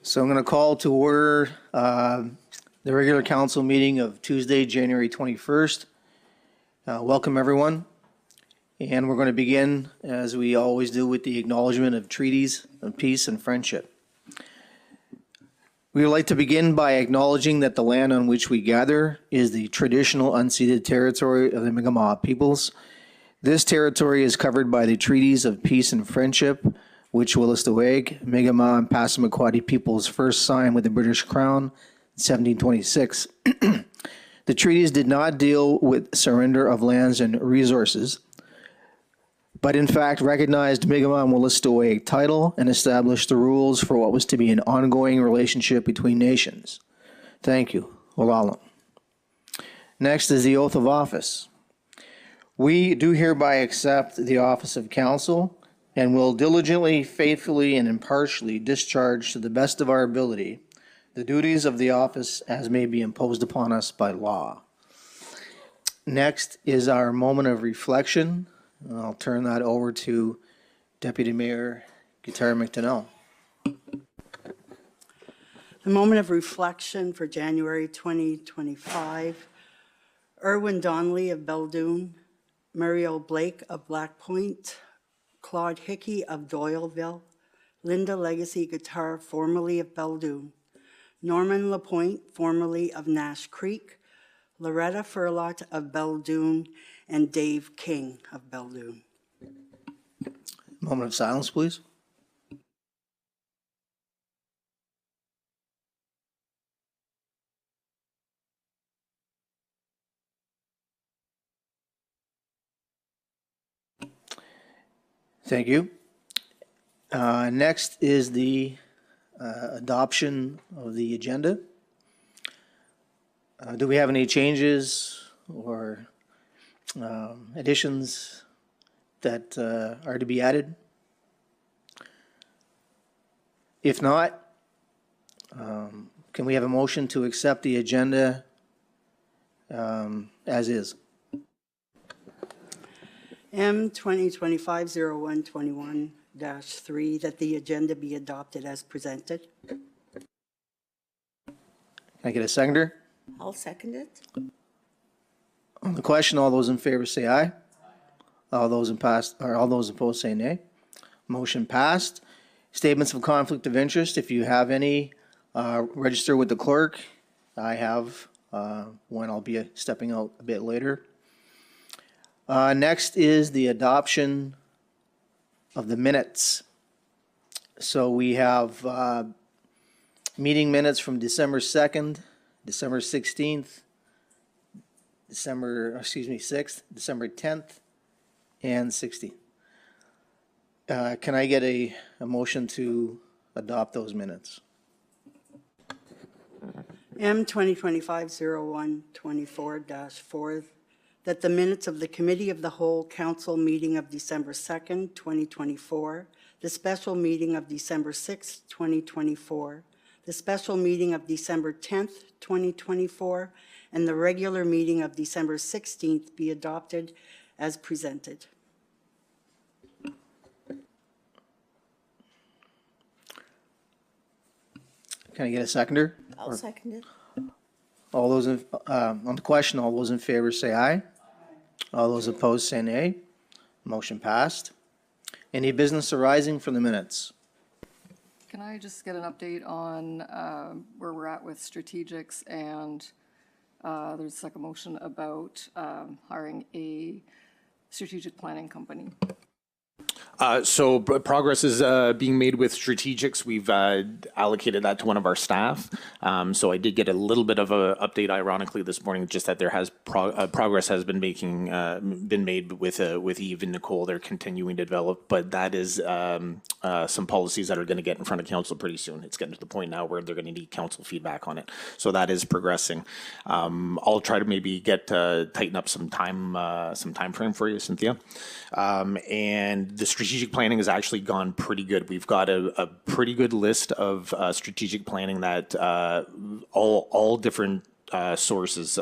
So I'm going to call to order the regular council meeting of Tuesday, January 21st. Welcome, everyone. And we're going to begin, as we always do, with the acknowledgement of treaties of peace and friendship. We would like to begin by acknowledging that the land on which we gather is the traditional unceded territory of the Mi'kmaq peoples. This territory is covered by the treaties of peace and friendship, which Wolastoqiyik, Mi'kmaq, and Passamaquoddy peoples first signed with the British Crown in 1726. The treaties did not deal with surrender of lands and resources, but in fact recognized Mi'kmaq and Wolastoqiyik title and established the rules for what was to be an ongoing relationship between nations. Thank you. Olalam. Next is the oath of office. We do hereby accept the office of council and will diligently, faithfully, and impartially discharge to the best of our ability the duties of the office as may be imposed upon us by law. Next is our moment of reflection. I'll turn that over to Deputy Mayor Guitar McDonnell. The moment of reflection for January 2025. Erwin Donnelly of Beldoon, Muriel Blake of Black Point, Claude Hickey of Doyleville, Linda Legacy Guitar, formerly of Beldoon, Norman Lapointe, formerly of Nash Creek, Loretta Furlot of Beldoon, and Dave King of Beldoon. Moment of silence, please. Thank you. Next is the adoption of the agenda. Do we have any changes or additions that are to be added? If not, can we have a motion to accept the agenda as is? M 2025-0121-3, that the agenda be adopted as presented. Can I get a seconder? I'll second it. On the question, all those in favor say aye. All those opposed say nay. Motion passed. Statements of conflict of interest, if you have any, register with the clerk. I have one. I'll be stepping out a bit later. Next is the adoption of the minutes. So we have meeting minutes from December 2nd, December 16th, December 6th, December 10th, and 16th. Can I get a motion to adopt those minutes? M 2025-0124-4, that the minutes of the Committee of the Whole Council meeting of December 2nd, 2024, the special meeting of December 6th, 2024, the special meeting of December 10th, 2024, and the regular meeting of December 16th be adopted as presented. Can I get a seconder? I'll second it. All those on the question, all those in favor say aye. All those opposed say nay. Motion passed. Any business arising from the minutes? Can I just get an update on where we're at with strategics, and there's like a motion about hiring a strategic planning company? So progress is being made with strategics. We've allocated that to one of our staff. So I did get a little bit of an update, ironically, this morning, just that there has progress has been made with Eve and Nicole. They're continuing to develop, but that is some policies that are going to get in front of council pretty soon. It's getting to the point now where they're going to need council feedback on it. So that is progressing. I'll try to maybe get tighten up some time frame for you, Cynthia. And the strategic planning has actually gone pretty good. We've got a pretty good list of strategic planning that all different sources.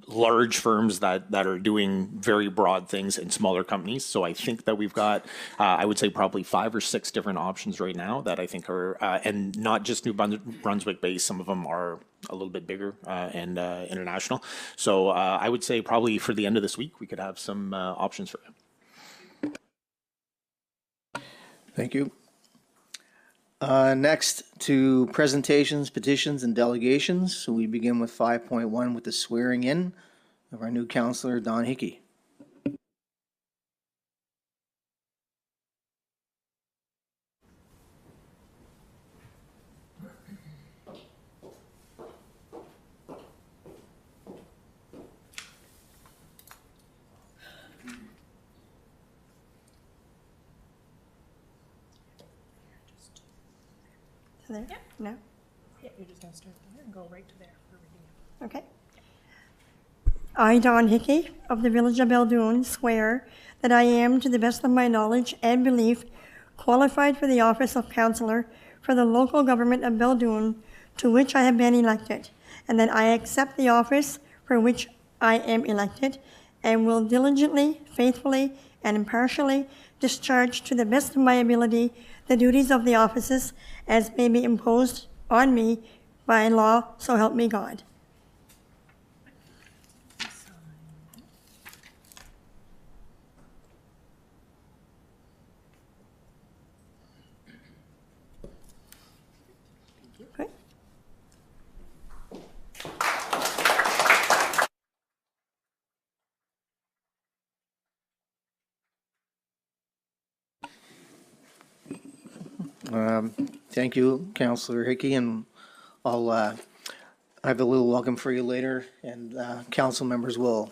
Large firms that are doing very broad things and smaller companies. So I think that we've got, I would say probably 5 or 6 different options right now that I think are, and not just New Brunswick based, some of them are a little bit bigger and international. So I would say probably for the end of this week, we could have some options for you. Thank you. Next to presentations, petitions, and delegations. So we begin with 5.1 with the swearing in of our new councillor, Don Hickey. There? No? Yeah, you're just gonna start there and go right to there for reading. Okay. I, Don Hickey, of the Village of Beldoon, swear that I am, to the best of my knowledge and belief, qualified for the office of councillor for the local government of Beldoon, to which I have been elected, and that I accept the office for which I am elected, and will diligently, faithfully, and impartially discharge to the best of my ability the duties of the offices as may be imposed on me by law, so help me God. Okay. Thank you, Councillor Hickey, and I'll I have a little welcome for you later, and council members will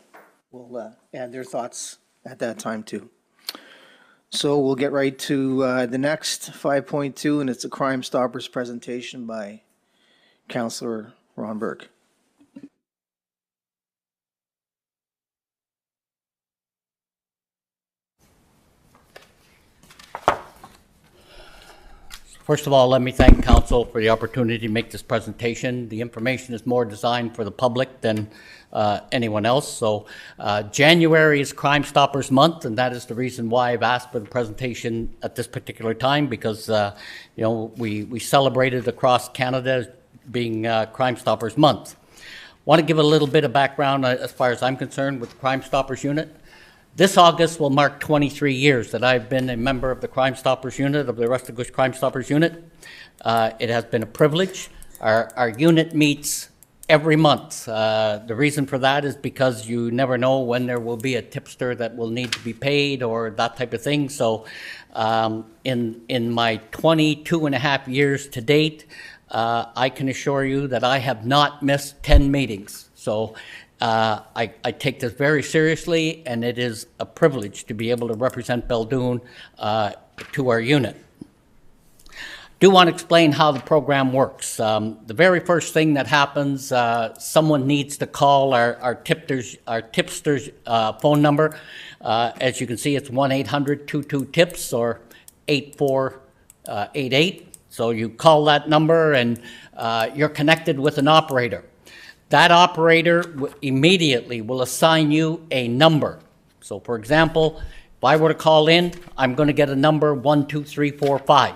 add their thoughts at that time too. So we'll get right to the next 5.2, and it's a Crime Stoppers presentation by Councillor Ron Burke. First of all, let me thank Council for the opportunity to make this presentation. The information is more designed for the public than anyone else. So January is Crime Stoppers Month, and that is the reason why I've asked for the presentation at this particular time, because you know, we celebrated across Canada being Crime Stoppers Month. Want to give a little bit of background as far as I'm concerned with the Crime Stoppers Unit. This August will mark 23 years that I've been a member of the Crime Stoppers Unit, of the Restigouche Crime Stoppers Unit. It has been a privilege. Our unit meets every month. The reason for that is because you never know when there will be a tipster that will need to be paid or that type of thing. So in my 22 and a half years to date, I can assure you that I have not missed 10 meetings. So I take this very seriously, and it is a privilege to be able to represent Beldoon to our unit. Do want to explain how the program works. The very first thing that happens, someone needs to call our tipster's phone number. As you can see, it's 1-800-22-TIPS or 8488. So you call that number, and you're connected with an operator. That operator immediately will assign you a number. So for example, if I were to call in, I'm going to get a number 12345.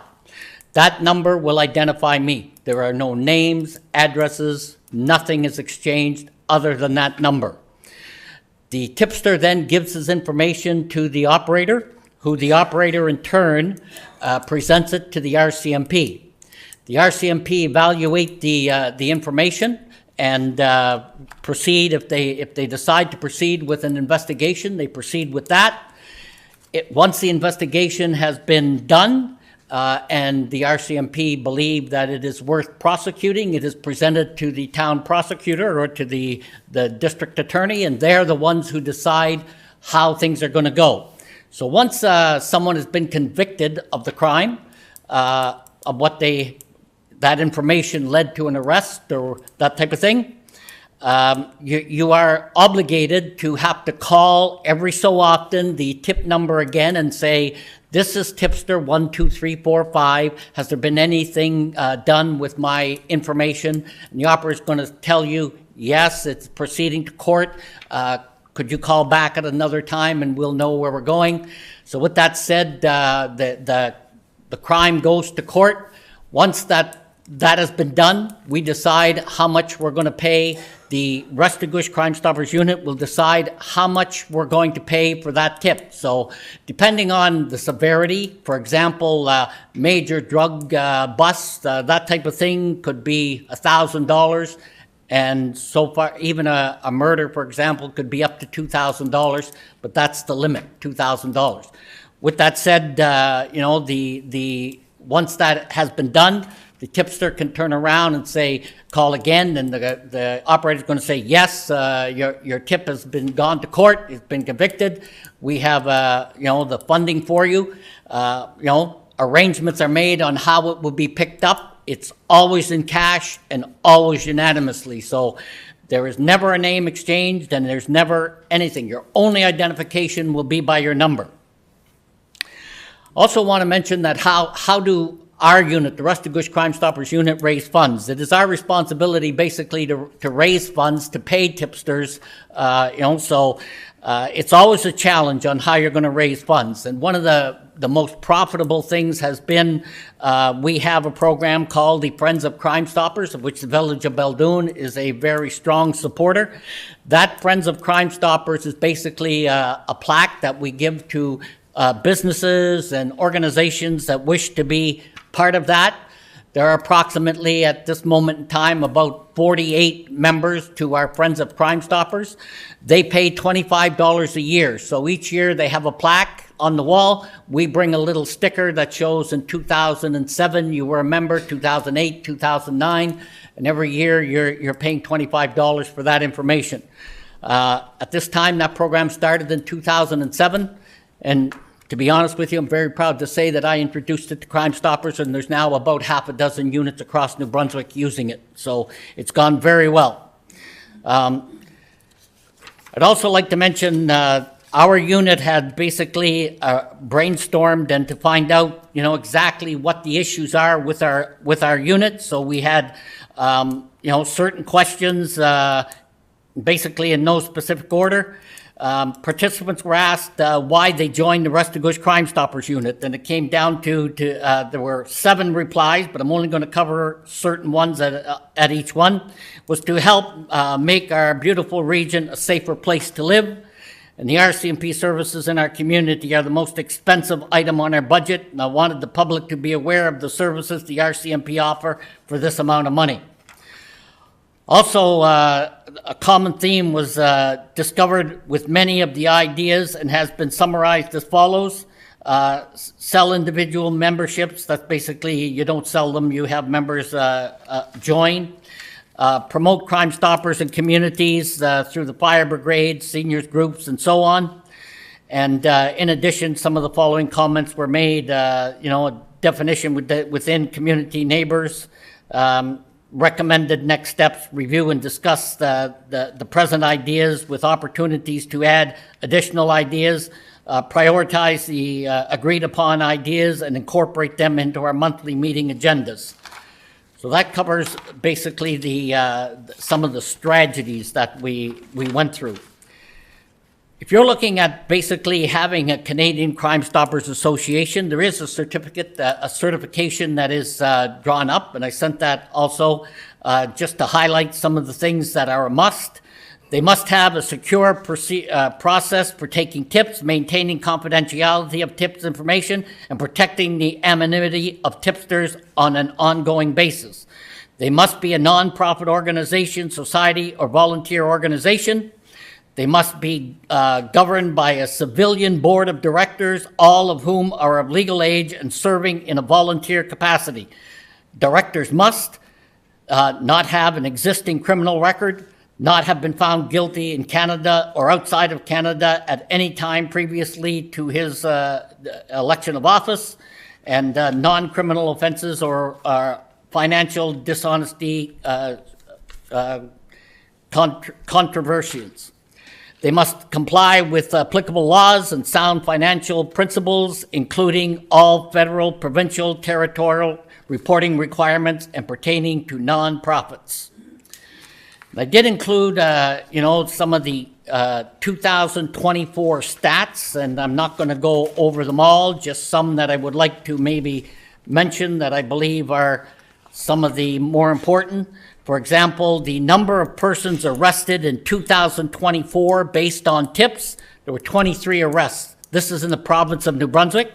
That number will identify me. There are no names, addresses, nothing is exchanged other than that number. The tipster then gives his information to the operator, who the operator in turn presents it to the RCMP. The RCMP evaluate the information and proceed. If they decide to proceed with an investigation, they proceed with that. Once the investigation has been done and the RCMP believe that it is worth prosecuting, it is presented to the town prosecutor or to the district attorney, and they're the ones who decide how things are going to go. So once someone has been convicted of the crime, of what that information led to an arrest or that type of thing, you are obligated to have to call every so often the tip number again and say, this is tipster 1, 2, 3, 4, 5. Has there been anything done with my information? And the operator is going to tell you, yes, it's proceeding to court. Could you call back at another time and we'll know where we're going? So with that said, the crime goes to court. Once that has been done, we decide how much we're going to pay. The Restigouche Crime Stoppers unit will decide how much we're going to pay for that tip. So depending on the severity, for example, major drug bust, that type of thing could be $1,000. And so far, even a murder, for example, could be up to $2,000, but that's the limit, $2,000. With that said, once that has been done, the tipster can turn around and say, call again, and the operator is going to say, yes, your tip has been gone to court, it's been convicted, we have, the funding for you. Arrangements are made on how it will be picked up. It's always in cash and always unanimously. So there is never a name exchanged and there's never anything. Your only identification will be by your number. Also want to mention that how do our unit, the Restigouche Crime Stoppers unit, raise funds? It is our responsibility basically to raise funds to pay tipsters, so it's always a challenge on how you're going to raise funds. And one of the most profitable things has been we have a program called the Friends of Crime Stoppers, of which the Village of Beldoon is a very strong supporter. That Friends of Crime Stoppers is basically a plaque that we give to businesses and organizations that wish to be part of that. There are approximately, at this moment in time, about 48 members to our Friends of Crime Stoppers. They pay $25 a year. So each year they have a plaque on the wall. We bring a little sticker that shows in 2007 you were a member, 2008, 2009, and every year you're paying $25 for that information. At this time, that program started in 2007, and to be honest with you, I'm very proud to say that I introduced it to Crime Stoppers, and there's now about half a dozen units across New Brunswick using it. So it's gone very well. I'd also like to mention our unit had basically brainstormed and to find out, exactly what the issues are with our unit. So we had, certain questions, basically in no specific order. Participants were asked why they joined the Restigouche Crime Stoppers unit, and it came down to there were 7 replies, but I'm only going to cover certain ones at each one. Was to help make our beautiful region a safer place to live. And the RCMP services in our community are the most expensive item on our budget, and I wanted the public to be aware of the services the RCMP offer for this amount of money. Also, a common theme was discovered with many of the ideas and has been summarized as follows. Sell individual memberships. That's basically, you don't sell them, you have members join. Promote Crime Stoppers in communities through the fire brigade, seniors groups, and so on. And in addition, some of the following comments were made, a definition within community neighbors, recommended next steps, review and discuss the present ideas with opportunities to add additional ideas, prioritize the agreed upon ideas and incorporate them into our monthly meeting agendas. So that covers basically some of the strategies that we went through. If you're looking at basically having a Canadian Crime Stoppers Association, there is a certificate, a certification that is drawn up, and I sent that also just to highlight some of the things that are a must. They must have a secure process for taking tips, maintaining confidentiality of tips information, and protecting the anonymity of tipsters on an ongoing basis. They must be a non-profit organization, society, or volunteer organization. They must be governed by a civilian board of directors, all of whom are of legal age and serving in a volunteer capacity. Directors must not have an existing criminal record, not have been found guilty in Canada or outside of Canada at any time previously to his election of office, and non-criminal offenses or financial dishonesty controversies. They must comply with applicable laws and sound financial principles, including all federal, provincial, territorial reporting requirements and pertaining to nonprofits. I did include, some of the 2024 stats, and I'm not going to go over them all, just some that I would like to maybe mention that I believe are some of the more important. For example, the number of persons arrested in 2024 based on tips, there were 23 arrests. This is in the province of New Brunswick.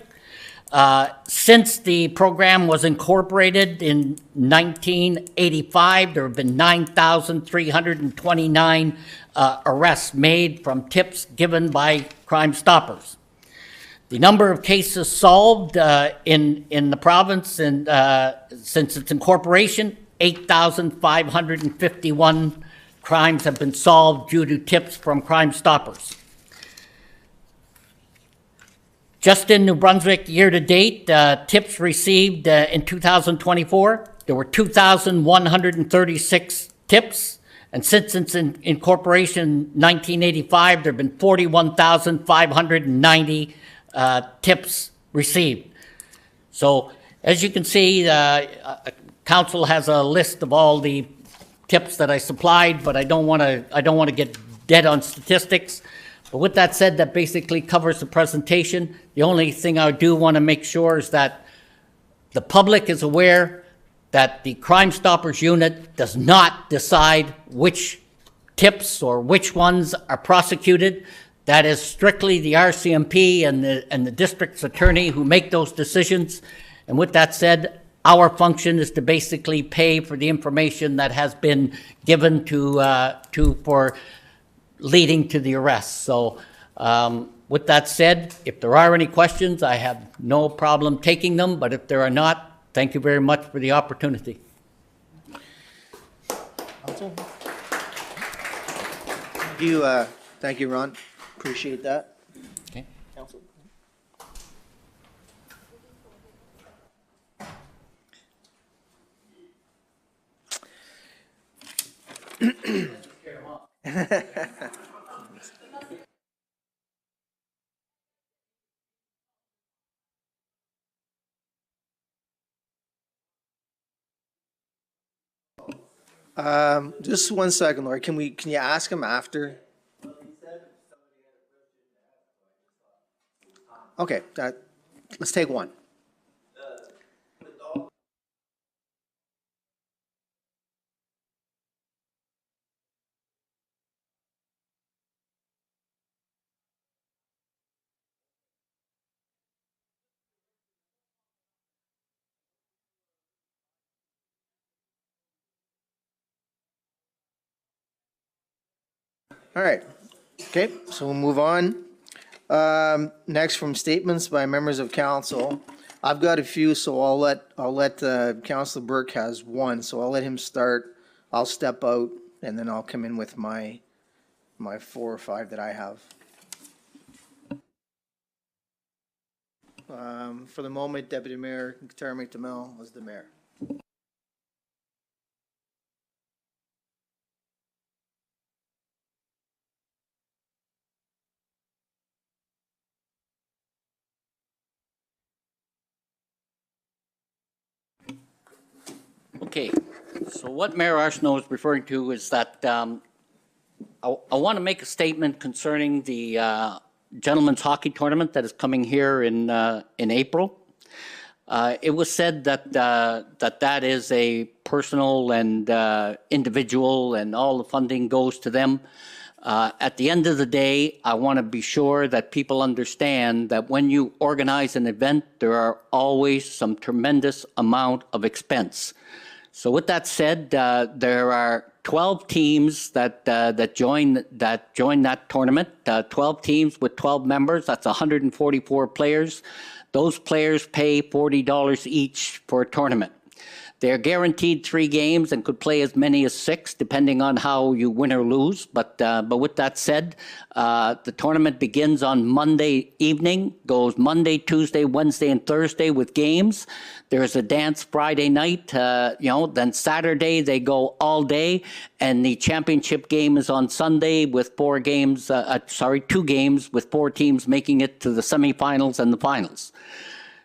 Since the program was incorporated in 1985, there have been 9,329 arrests made from tips given by Crime Stoppers. The number of cases solved in the province and since its incorporation, 8,551 crimes have been solved due to tips from Crime Stoppers. Just in New Brunswick, year-to-date, tips received in 2024, there were 2,136 tips, and since its incorporation in 1985, there have been 41,590 tips received. So, as you can see, Council has a list of all the tips that I supplied, but I don't want to get dead on statistics. But with that said, that basically covers the presentation. The only thing I do want to make sure is that the public is aware that the Crime Stoppers unit does not decide which tips or which ones are prosecuted. That is strictly the RCMP and the district's attorney who make those decisions. And with that said, our function is to basically pay for the information that has been given for leading to the arrest. So with that said, if there are any questions, I have no problem taking them, but if there are not, thank you very much for the opportunity. Thank you, Ron. Appreciate that. Okay. Council. Just 1 second, Laura. Can you ask him after? Okay, let's take one. All right. Okay, so we'll move on. Next, from statements by members of council, I've got a few, so I'll let Councilor Burke has one, so I'll let him start. I'll step out, and then I'll come in with my 4 or 5 that I have. For the moment, Deputy Mayor Tara McDermott is the mayor. Okay, so what Mayor Arsenault is referring to is that I want to make a statement concerning the gentlemen's hockey tournament that is coming here in April. It was said that that is a personal and individual, and all the funding goes to them. At the end of the day, I want to be sure that people understand that when you organize an event, there are always some tremendous amount of expense. So with that said, there are 12 teams that join that tournament. 12 teams with 12 members. That's 144 players. Those players pay $40 each for a tournament. They're guaranteed 3 games and could play as many as 6, depending on how you win or lose. But with that said, the tournament begins on Monday evening, goes Monday, Tuesday, Wednesday, and Thursday with games. There's a dance Friday night, then Saturday they go all day, and the championship game is on Sunday with 2 games with 4 teams making it to the semifinals and the finals.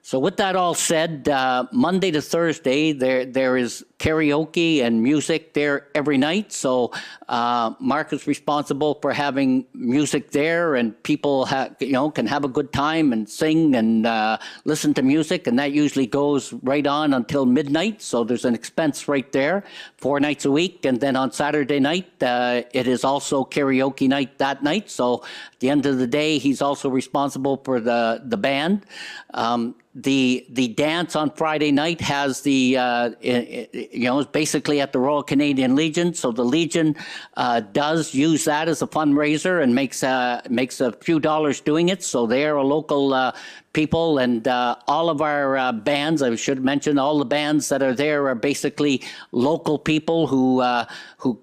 So with that all said, Monday to Thursday, there is karaoke and music there every night. So Mark is responsible for having music there, and people can have a good time and sing and listen to music, and that usually goes right on until midnight. So there's an expense right there, 4 nights a week, and then on Saturday night it is also karaoke night that night. So at the end of the day, he's also responsible for the band. The dance on Friday night has is basically at the Royal Canadian Legion. So the Legion does use that as a fundraiser and makes a few dollars doing it. So they're a local people, and all of our bands, I should mention, all the bands that are there are basically local people who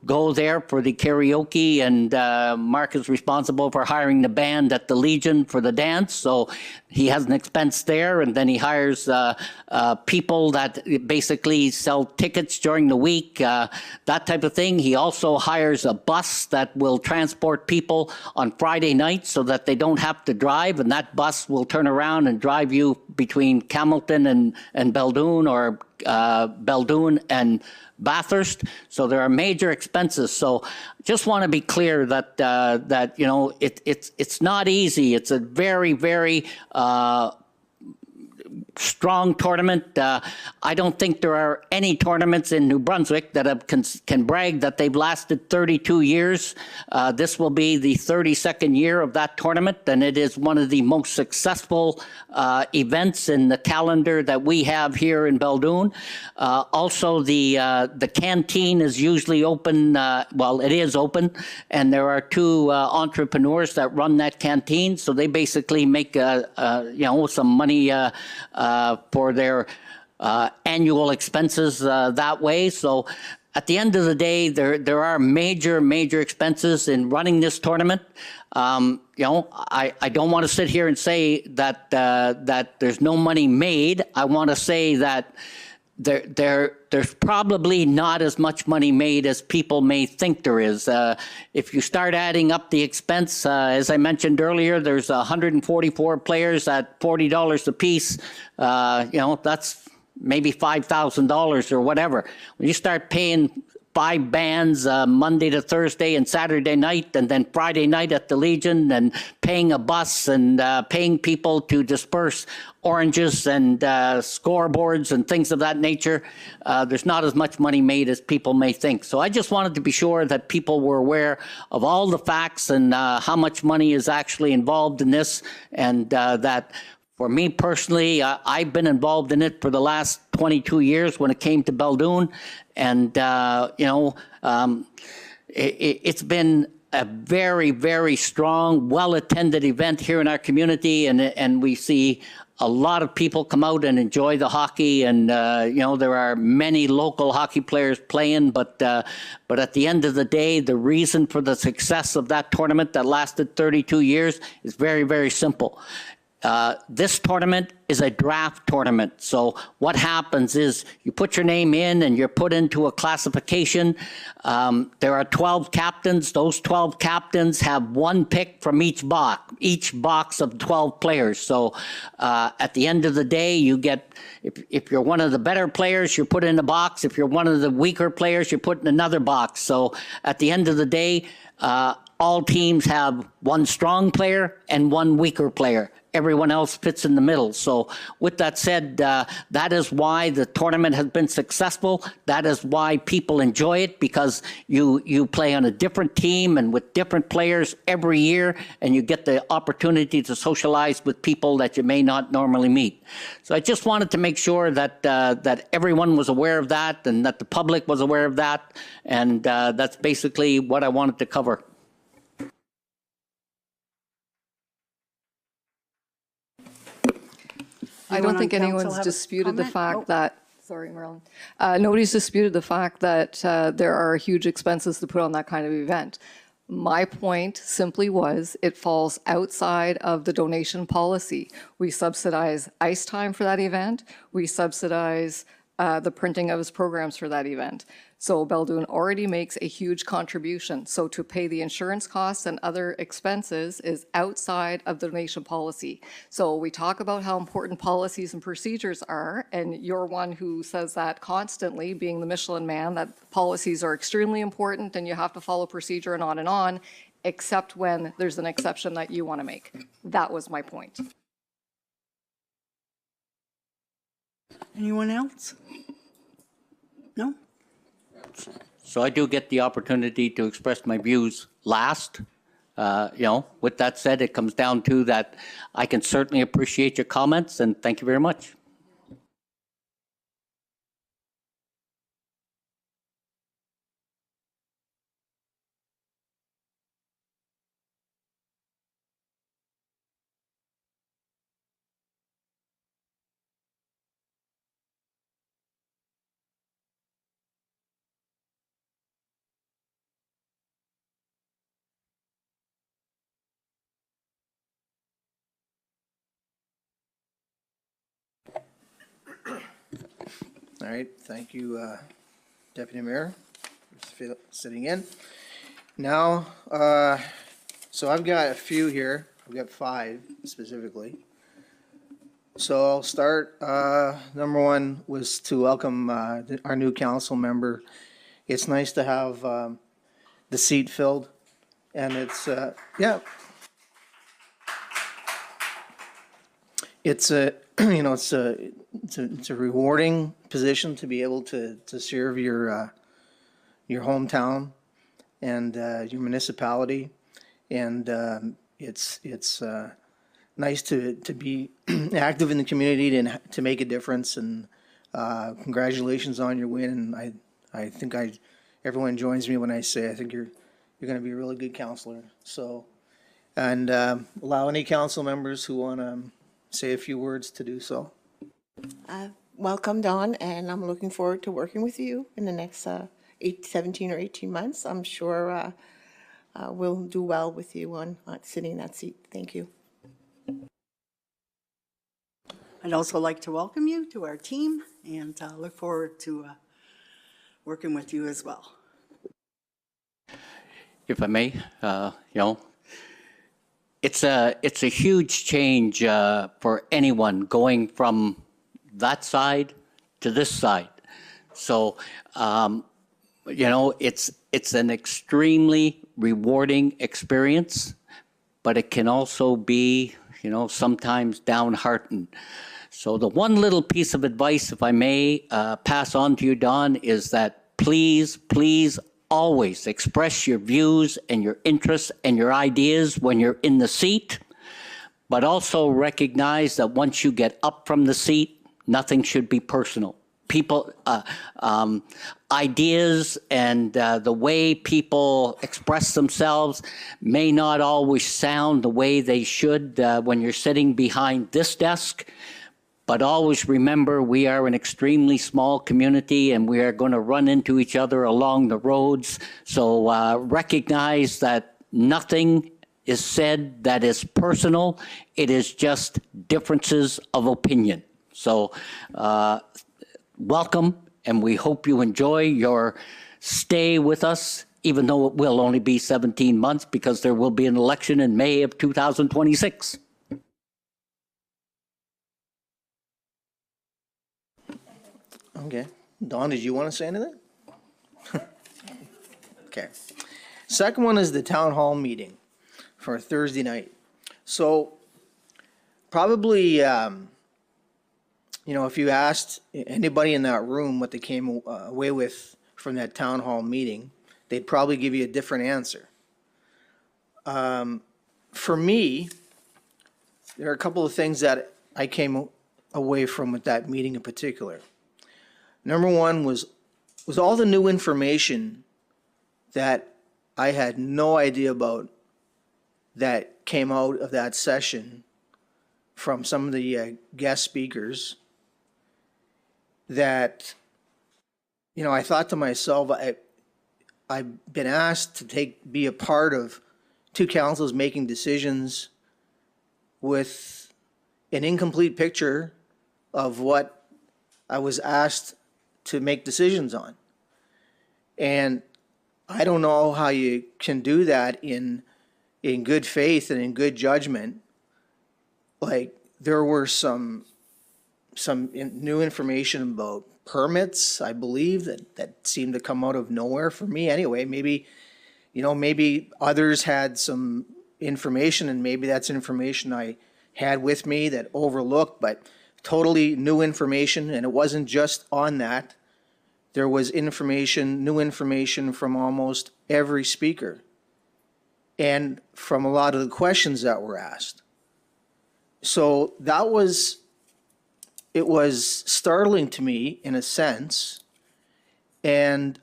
go there for the karaoke, and Mark is responsible for hiring the band at the Legion for the dance. So he has an expense there, and then he hires people that basically sell tickets during the week, that type of thing. He also hires a bus that will transport people on Friday night so that they don't have to drive, and that bus will turn around and drive you between Camelton and Beldoon, or Beldoon and Bathurst. So there are major expenses. So just want to be clear that it's not easy. It's a very, very strong tournament. I don't think there are any tournaments in New Brunswick that can brag that they've lasted 32 years. This will be the 32nd year of that tournament, and it is one of the most successful events in the calendar that we have here in Beldoon. Also, the canteen is usually open. It is open, and there are 2 entrepreneurs that run that canteen. So they basically make some money for their annual expenses that way. So at the end of the day, there are major expenses in running this tournament. I don't want to sit here and say that there's no money made. I want to say that there's probably not as much money made as people may think there is. If you start adding up the expense, as I mentioned earlier, there's 144 players at $40 a piece. That's maybe $5,000 or whatever. When you start paying 5 bands Monday to Thursday and Saturday night, and then Friday night at the Legion, and paying a bus, and paying people to disperse oranges and scoreboards and things of that nature, there's not as much money made as people may think. So I just wanted to be sure that people were aware of all the facts and how much money is actually involved in this, and that for me personally, I've been involved in it for the last 22 years when it came to Beldoon, and it's been a very, very strong, well-attended event here in our community, and we see a lot of people come out and enjoy the hockey, and there are many local hockey players playing, but at the end of the day, the reason for the success of that tournament that lasted 32 years is very, very simple. This tournament is a draft tournament. So what happens is you put your name in and you're put into a classification. There are 12 captains. Those 12 captains have 1 pick from each box of 12 players. So at the end of the day, you get, if you're one of the better players, you're put in a box. If you're one of the weaker players, you're put in another box. So at the end of the day, all teams have 1 strong player and 1 weaker player. Everyone else fits in the middle. So with that said, that is why the tournament has been successful. That is why people enjoy it, because you play on a different team and with different players every year, and you get the opportunity to socialize with people that you may not normally meet. So I just wanted to make sure that that everyone was aware of that, and that the public was aware of that, and that's basically what I wanted to cover. I don't think anyone's disputed the fact that Sorry, Marilyn. Nobody's disputed the fact that there are huge expenses to put on that kind of event. My point simply was it falls outside of the donation policy. We subsidize ice time for that event. We subsidize the printing of his programs for that event. So Beldoon already makes a huge contribution. So to pay the insurance costs and other expenses is outside of the donation policy. So we talk about how important policies and procedures are, and you're one who says that constantly, being the Michelin man, that policies are extremely important and you have to follow procedure and on, except when there's an exception that you want to make. That was my point. Anyone else? No? So I do get the opportunity to express my views last. With that said, it comes down to that I can certainly appreciate your comments, and thank you very much. All right, thank you, Deputy Mayor, for sitting in. Now, so I've got a few here. I've got 5 specifically. So I'll start. Number 1 was to welcome our new council member. It's nice to have the seat filled, and it's it's a it's a rewarding position to be able to serve your hometown and your municipality, and it's nice to be active in the community and to make a difference. And congratulations on your win. And I think everyone joins me when I say I think you're going to be a really good counselor. So, and allow any council members who want to say a few words to do so. Welcome, Don, and I'm looking forward to working with you in the next 17 or 18 months. I'm sure we'll do well with you on sitting in that seat. Thank you. I'd also like to welcome you to our team and look forward to working with you as well. If I may, it's a huge change for anyone going from that side to this side. So, it's an extremely rewarding experience, but it can also be, sometimes downhearted. So the one little piece of advice, if I may pass on to you, Don, is that please always express your views and your interests and your ideas when you're in the seat, but also recognize that once you get up from the seat, nothing should be personal. People, ideas and the way people express themselves may not always sound the way they should when you're sitting behind this desk. But always remember, we are an extremely small community and we are going to run into each other along the roads. So recognize that nothing is said that is personal. It is just differences of opinion. So welcome, and we hope you enjoy your stay with us, even though it will only be 17 months because there will be an election in May of 2026. Okay. Don, did you want to say anything? Okay. Second one is the town hall meeting for Thursday night. So probably, if you asked anybody in that room what they came away with from that town hall meeting, they'd probably give you a different answer. For me, there are a couple of things that I came away from with that meeting in particular. Number 1 was all the new information that I had no idea about that came out of that session from some of the guest speakers that, you know, I thought to myself, I've been asked to be a part of two councils making decisions with an incomplete picture of what I was asked to make decisions on. And I don't know how you can do that in good faith and in good judgment. Like, there were some new information about permits, I believe, that seemed to come out of nowhere for me anyway. Maybe, you know, maybe others had some information, and maybe that's information I had with me that overlooked, but totally new information. And it wasn't just on that. There was new information from almost every speaker and from a lot of the questions that were asked. So it was startling to me in a sense, and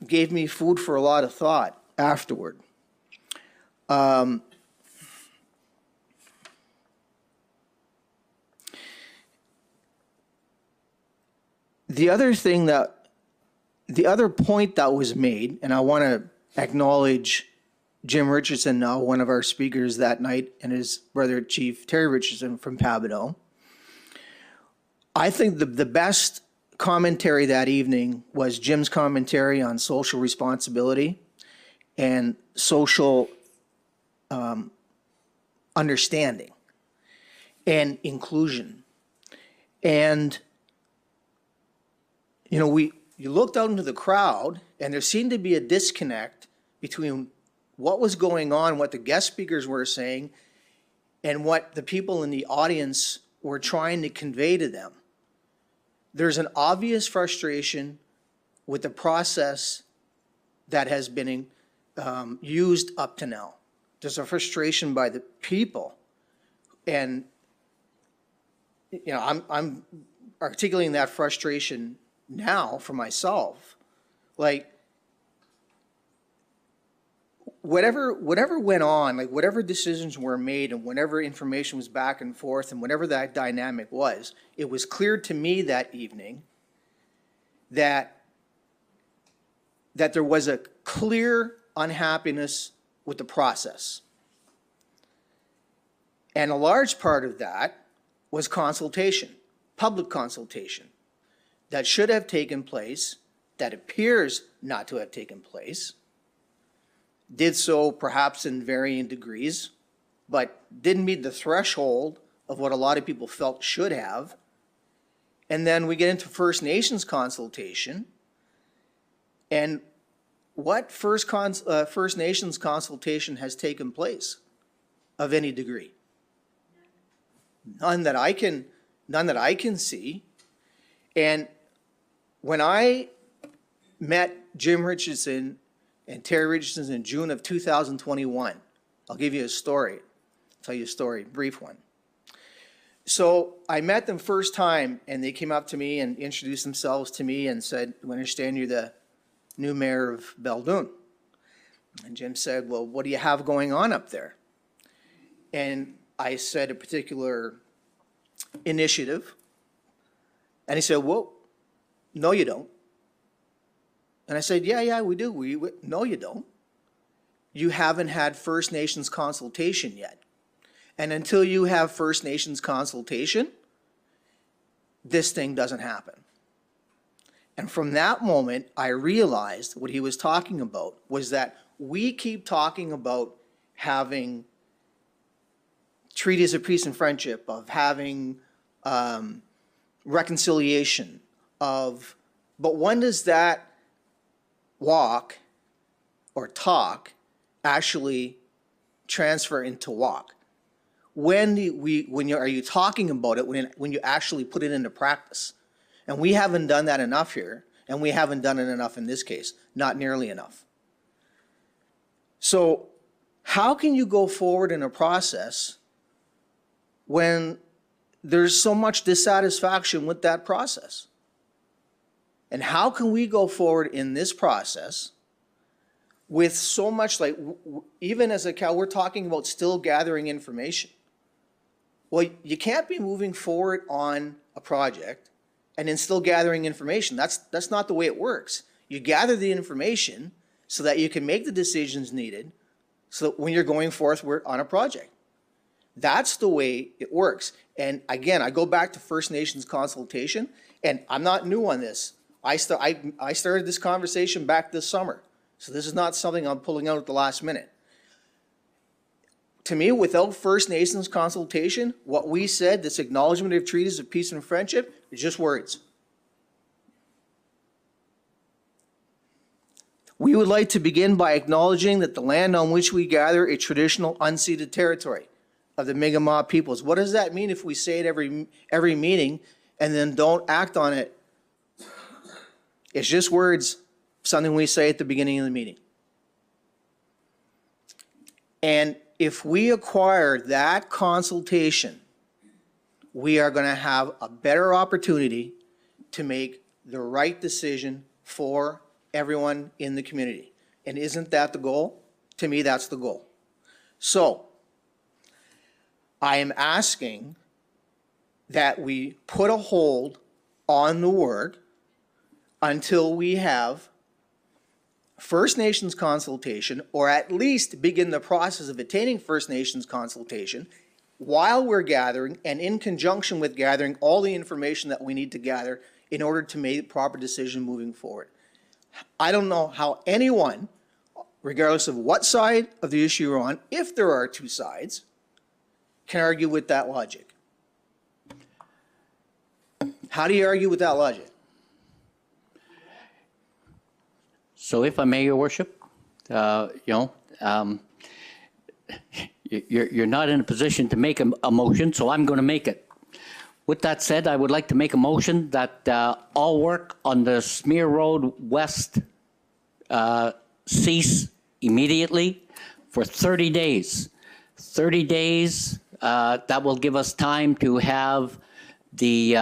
gave me food for a lot of thought afterward. The other point that was made, and I want to acknowledge Jim Richardson, now one of our speakers that night, and his brother Chief Terry Richardson from Pabineau. I think the best commentary that evening was Jim's commentary on social responsibility and social understanding and inclusion. And, you know, you looked out into the crowd, and there seemed to be a disconnect between what was going on, what the guest speakers were saying, and what the people in the audience were trying to convey to them. There's an obvious frustration with the process that has been used up to now. There's a frustration by the people. And, you know, I'm articulating that frustration now for myself. Like, whatever went on, like whatever decisions were made and whatever information was back and forth and whatever that dynamic was, it was clear to me that evening that there was a clear unhappiness with the process. And a large part of that was consultation, public consultation, that should have taken place, that appears not to have taken place, did so perhaps in varying degrees, but didn't meet the threshold of what a lot of people felt should have. And then we get into First Nations consultation. And what First Nations consultation has taken place of any degree? None that I can see. And when I met Jim Richardson and Terry Richardson in June of 2021, I'll give you a story. I'll tell you a story, a brief one. So I met them first time, and they came up to me and introduced themselves to me and said, "We understand you're the new mayor of Beldoon." And Jim said, "Well, what do you have going on up there?" And I said a particular initiative. And he said, "Well, no, you don't." And I said, yeah, we do. No, you don't. You haven't had First Nations consultation yet. And until you have First Nations consultation, this thing doesn't happen. And from that moment, I realized what he was talking about was that we keep talking about having treaties of peace and friendship, of having reconciliation, but when does that walk or talk actually transfer into walk? When are you talking about it when you actually put it into practice? And we haven't done that enough here, and we haven't done it enough in this case, not nearly enough. So how can you go forward in a process when there's so much dissatisfaction with that process? And how can we go forward in this process with so much, like, even as a Cal, we're talking about still gathering information. Well, you can't be moving forward on a project and then still gathering information. That's not the way it works. You gather the information so that you can make the decisions needed so that when you're going forth on a project. That's the way it works. And again, I go back to First Nations consultation, and I'm not new on this. I started this conversation back this summer. So this is not something I'm pulling out at the last minute. To me, without First Nations consultation, what we said, this acknowledgement of treaties of peace and friendship, is just words. We would like to begin by acknowledging that the land on which we gather is traditional unceded territory of the Mi'kmaq peoples. What does that mean if we say it every meeting and then don't act on it? It's just words, something we say at the beginning of the meeting. And if we acquire that consultation, we are going to have a better opportunity to make the right decision for everyone in the community. And isn't that the goal? To me, that's the goal. So, I am asking that we put a hold on the work until we have First Nations consultation, or at least begin the process of attaining First Nations consultation while we're gathering and in conjunction with gathering all the information that we need to gather in order to make a proper decision moving forward. I don't know how anyone, regardless of what side of the issue you're on, if there are two sides, can argue with that logic. How do you argue with that logic? So if I may, Your Worship, you're not in a position to make a motion, so I'm going to make it. With that said, I would like to make a motion that all work on the Smear Road West cease immediately for 30 days. 30 days, that will give us time to have the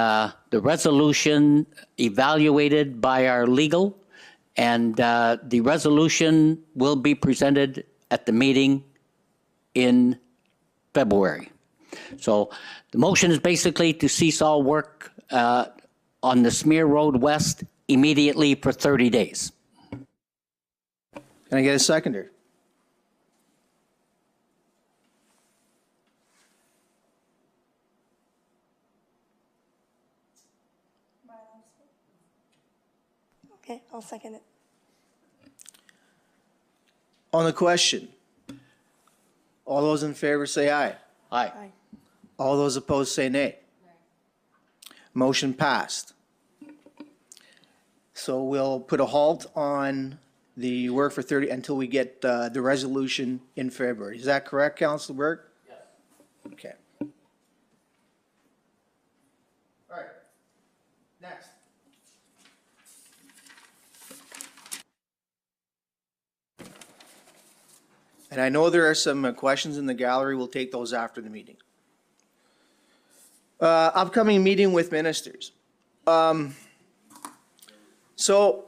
resolution evaluated by our legal, and the resolution will be presented at the meeting in February. So the motion is basically to cease all work on the Smear Road West immediately for 30 days. Can I get a seconder? Okay, I'll second it. On the question, all those in favor say aye. Aye. Aye. All those opposed say nay. Motion passed. So we'll put a halt on the work for 30 until we get the resolution in February. Is that correct, Councilor Burke? Yes. Okay. All right. Next. And I know there are some questions in the gallery. We'll take those after the meeting. Upcoming meeting with ministers. So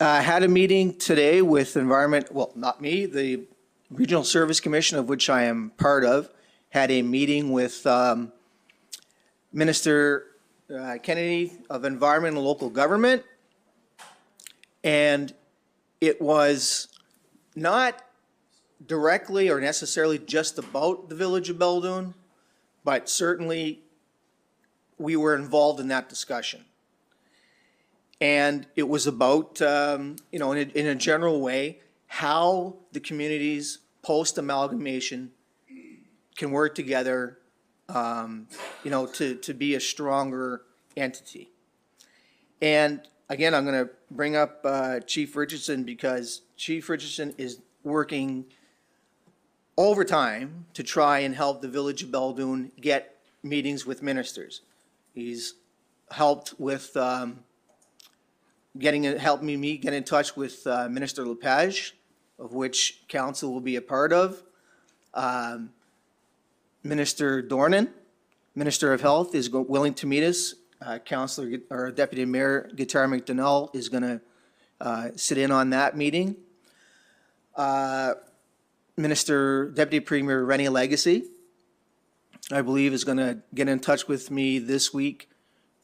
I had a meeting today with environment, well, not me, the Regional Service Commission, of which I am part of, had a meeting with Minister Kennedy of Environment and Local Government. And it was not directly or necessarily just about the village of Beldoon, but certainly we were involved in that discussion. And it was about, in a general way, how the communities post-amalgamation can work together, to be a stronger entity. And again, I'm going to bring up Chief Richardson, because Chief Richardson is working overtime to try and help the village of Beldoon get meetings with ministers. He's helped with helped me get in touch with Minister Lepage, of which council will be a part of. Minister Dornan, Minister of Health, is willing to meet us. Councillor or Deputy Mayor Guitar McDonnell is going to sit in on that meeting. Deputy Premier Rennie Legacy, I believe, is going to get in touch with me this week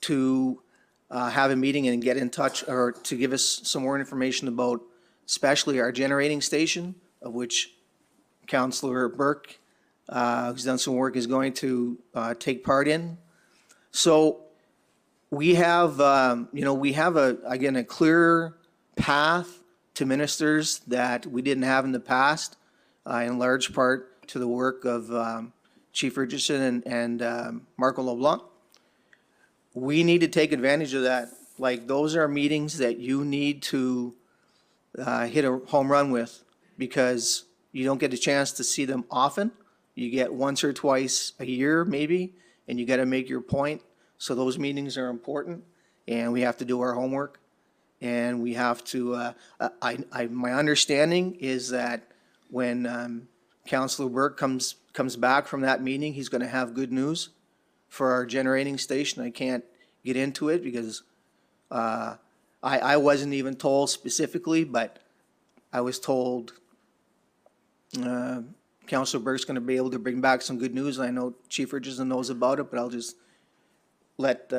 to have a meeting and get in touch, or to give us some more information about especially our generating station, of which Councillor Burke, who's done some work, is going to take part in. So we have, we have again, a clear path to ministers that we didn't have in the past, in large part to the work of Chief Richardson and Marco LeBlanc. We need to take advantage of that. Like, those are meetings that you need to hit a home run with, because you don't get a chance to see them often. You get once or twice a year, maybe, and you got to make your point. So those meetings are important, and we have to do our homework. And we have to, my understanding is that when Councillor Burke comes back from that meeting, he's going to have good news for our generating station. I can't get into it because I wasn't even told specifically, but I was told Councillor Burke's going to be able to bring back some good news. I know Chief Richardson knows about it, but I'll just let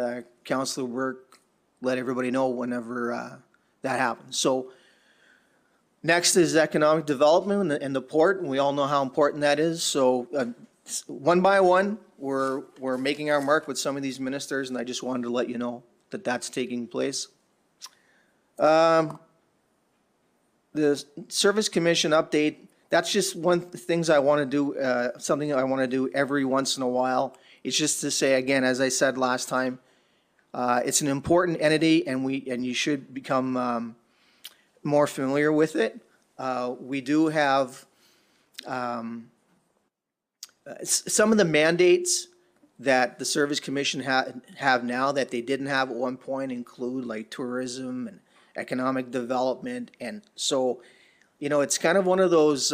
Councillor Burke let everybody know whenever that happens. So next is economic development and the port, and we all know how important that is. So one by one, we're making our mark with some of these ministers, and I just wanted to let you know that that's taking place. The Service Commission update, that's just one of the things I want to do, something I want to do every once in a while. It's just to say, again, as I said last time, it's an important entity, and you should become more familiar with it. We do have some of the mandates that the Service Commission have now that they didn't have at one point include like tourism and economic development. And so, it's kind of one of those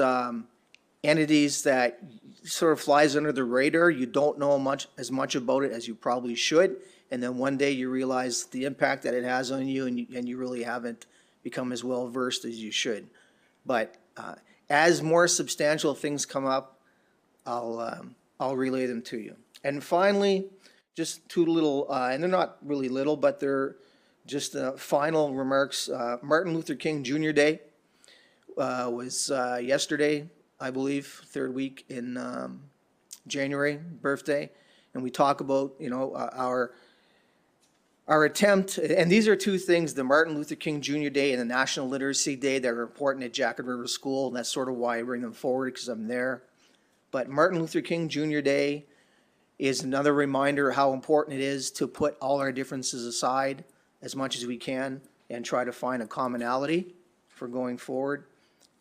entities that sort of flies under the radar. You don't know as much about it as you probably should. And then one day you realize the impact that it has on you, and you really haven't become as well versed as you should. But as more substantial things come up, I'll relay them to you. And finally, just two little, and they're not really little, but they're just final remarks. Martin Luther King Jr. Day was yesterday, I believe, third week in January, birthday. And we talk about, our attempt, and these are two things, the Martin Luther King Jr. Day and the National Literacy Day, that are important at Jacket River School, and that's sort of why I bring them forward, because I'm there. But Martin Luther King Jr. Day is another reminder how important it is to put all our differences aside as much as we can and try to find a commonality for going forward.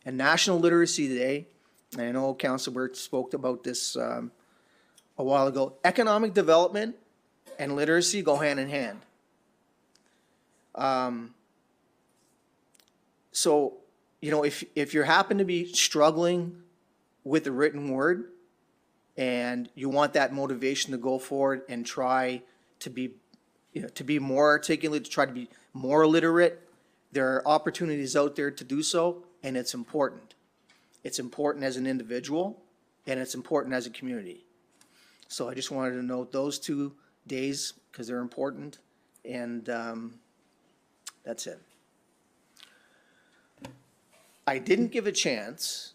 And National Literacy Day, and I know Councilor Burke spoke about this a while ago, economic development and literacy go hand in hand. So, if you happen to be struggling with the written word and you want that motivation to go forward and try to be, to be more articulate, to try to be more literate, there are opportunities out there to do so, and it's important. It's important as an individual, and it's important as a community. So I just wanted to note those 2 days because they're important, and that's it. I didn't give a chance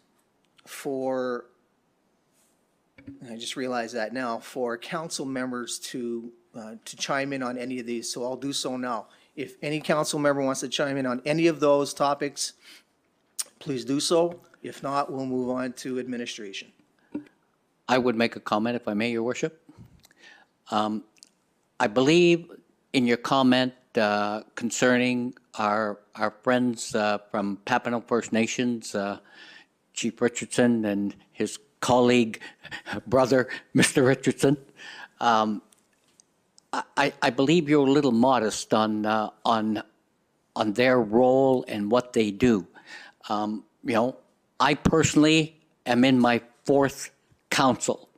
for, I just realized that now, for council members to chime in on any of these, so I'll do so now. If any council member wants to chime in on any of those topics, please do so. If not, we'll move on to administration. I would make a comment, if I may, Your Worship. I believe in your comment concerning our friends from Papineau First Nations, Chief Richardson and his colleague, brother, Mr. Richardson. I believe you're a little modest on their role and what they do. I personally am in my 4th council,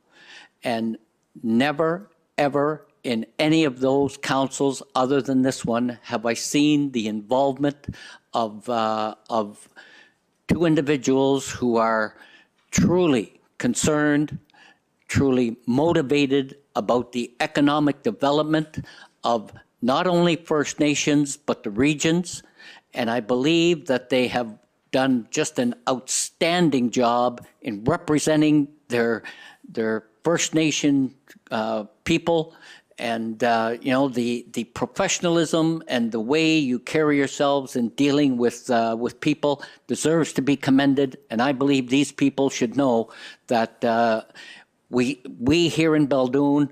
and never, ever in any of those councils other than this one have I seen the involvement of 2 individuals who are truly concerned, truly motivated about the economic development of not only First Nations, but the regions. And I believe that they have done just an outstanding job in representing their First Nation people. And, the professionalism and the way you carry yourselves in dealing with people deserves to be commended. And I believe these people should know that we here in Beldoon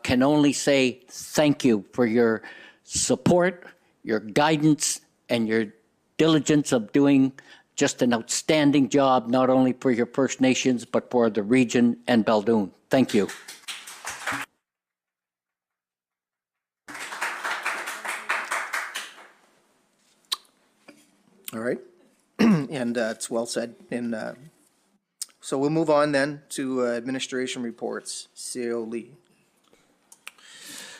can only say thank you for your support, your guidance, and your diligence of doing just an outstanding job, not only for your First Nations, but for the region and Beldoon. Thank you. All right. And it's well said. And so we'll move on then to administration reports. CEO Lee.